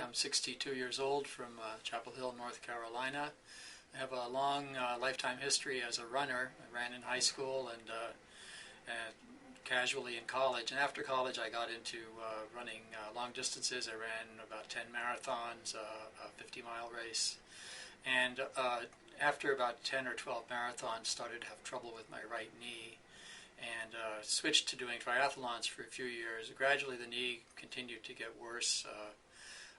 I'm 62 years old from Chapel Hill, North Carolina. I have a long lifetime history as a runner. I ran in high school and casually in college. And after college, I got into running long distances. I ran about 10 marathons, a 50-mile race. And after about 10 or 12 marathons, started to have trouble with my right knee and switched to doing triathlons for a few years. Gradually, the knee continued to get worse.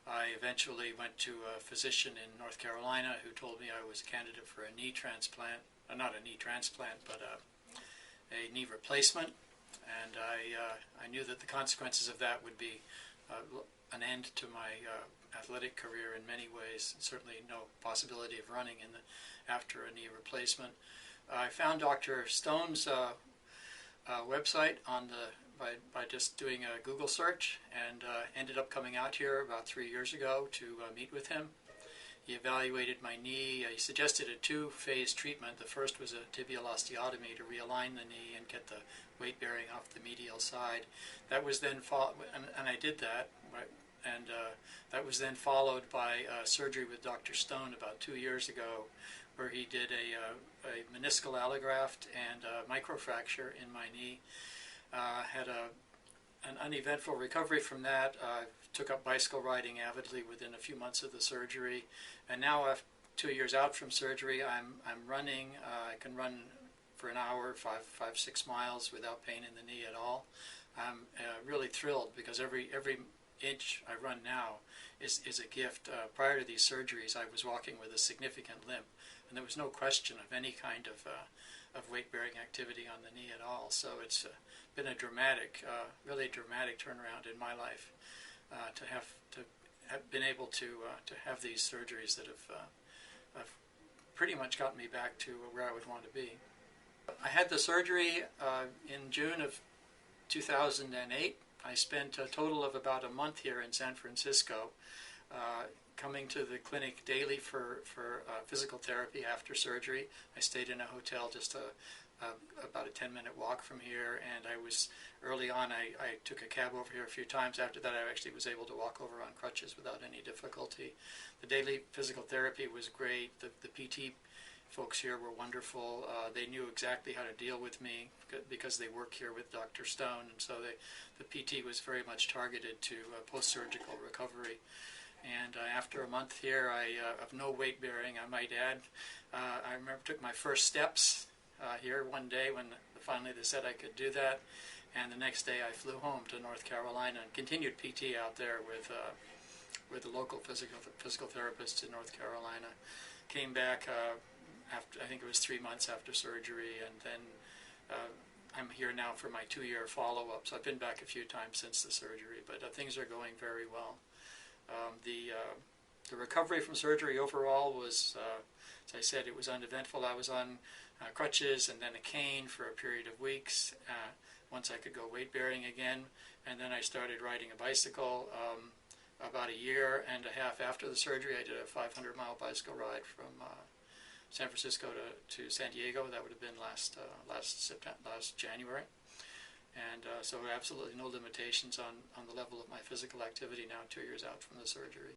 I eventually went to a physician in North Carolina who told me I was a candidate for a knee transplant, not a knee transplant, but a knee replacement. And I knew that the consequences of that would be an end to my athletic career in many ways, and certainly no possibility of running after a knee replacement. I found Dr. Stone's website by just doing a Google search, and ended up coming out here about 3 years ago to meet with him. He evaluated my knee. He suggested a two-phase treatment. The first was a tibial osteotomy to realign the knee and get the weight bearing off the medial side. That was then and I did that, and that was then followed by surgery with Dr. Stone about 2 years ago, where he did a meniscal allograft and a microfracture in my knee. Had an uneventful recovery from that. Took up bicycle riding avidly within a few months of the surgery, and now 2 years out from surgery, I'm running. I can run for an hour, 5-6 miles without pain in the knee at all. I'm really thrilled because every inch I run now is a gift. Prior to these surgeries, I was walking with a significant limp, and there was no question of any kind of weight-bearing activity on the knee at all. So it's been a dramatic, really dramatic turnaround in my life to have been able to have these surgeries that have pretty much gotten me back to where I would want to be. I had the surgery in June of 2008. I spent a total of about a month here in San Francisco, coming to the clinic daily for physical therapy after surgery. I stayed in a hotel just about a 10-minute walk from here, and I was early on. I took a cab over here a few times. After that, I actually was able to walk over on crutches without any difficulty. The daily physical therapy was great. The PT folks here were wonderful. They knew exactly how to deal with me because they work here with Dr. Stone, and so the PT was very much targeted to post-surgical recovery. And after a month here, of no weight bearing, I might add, I remember took my first steps here one day when finally they said I could do that, and the next day I flew home to North Carolina and continued PT out there with the local physical therapists in North Carolina. Came back after, I think it was 3 months after surgery, and then I'm here now for my 2-year follow-up. So I've been back a few times since the surgery, but things are going very well. The recovery from surgery overall was, as I said, it was uneventful. I was on crutches and then a cane for a period of weeks once I could go weight-bearing again, and then I started riding a bicycle. About a year and a half after the surgery, I did a 500-mile bicycle ride from San Francisco to San Diego. That would have been last January. And so absolutely no limitations on the level of my physical activity now 2 years out from the surgery.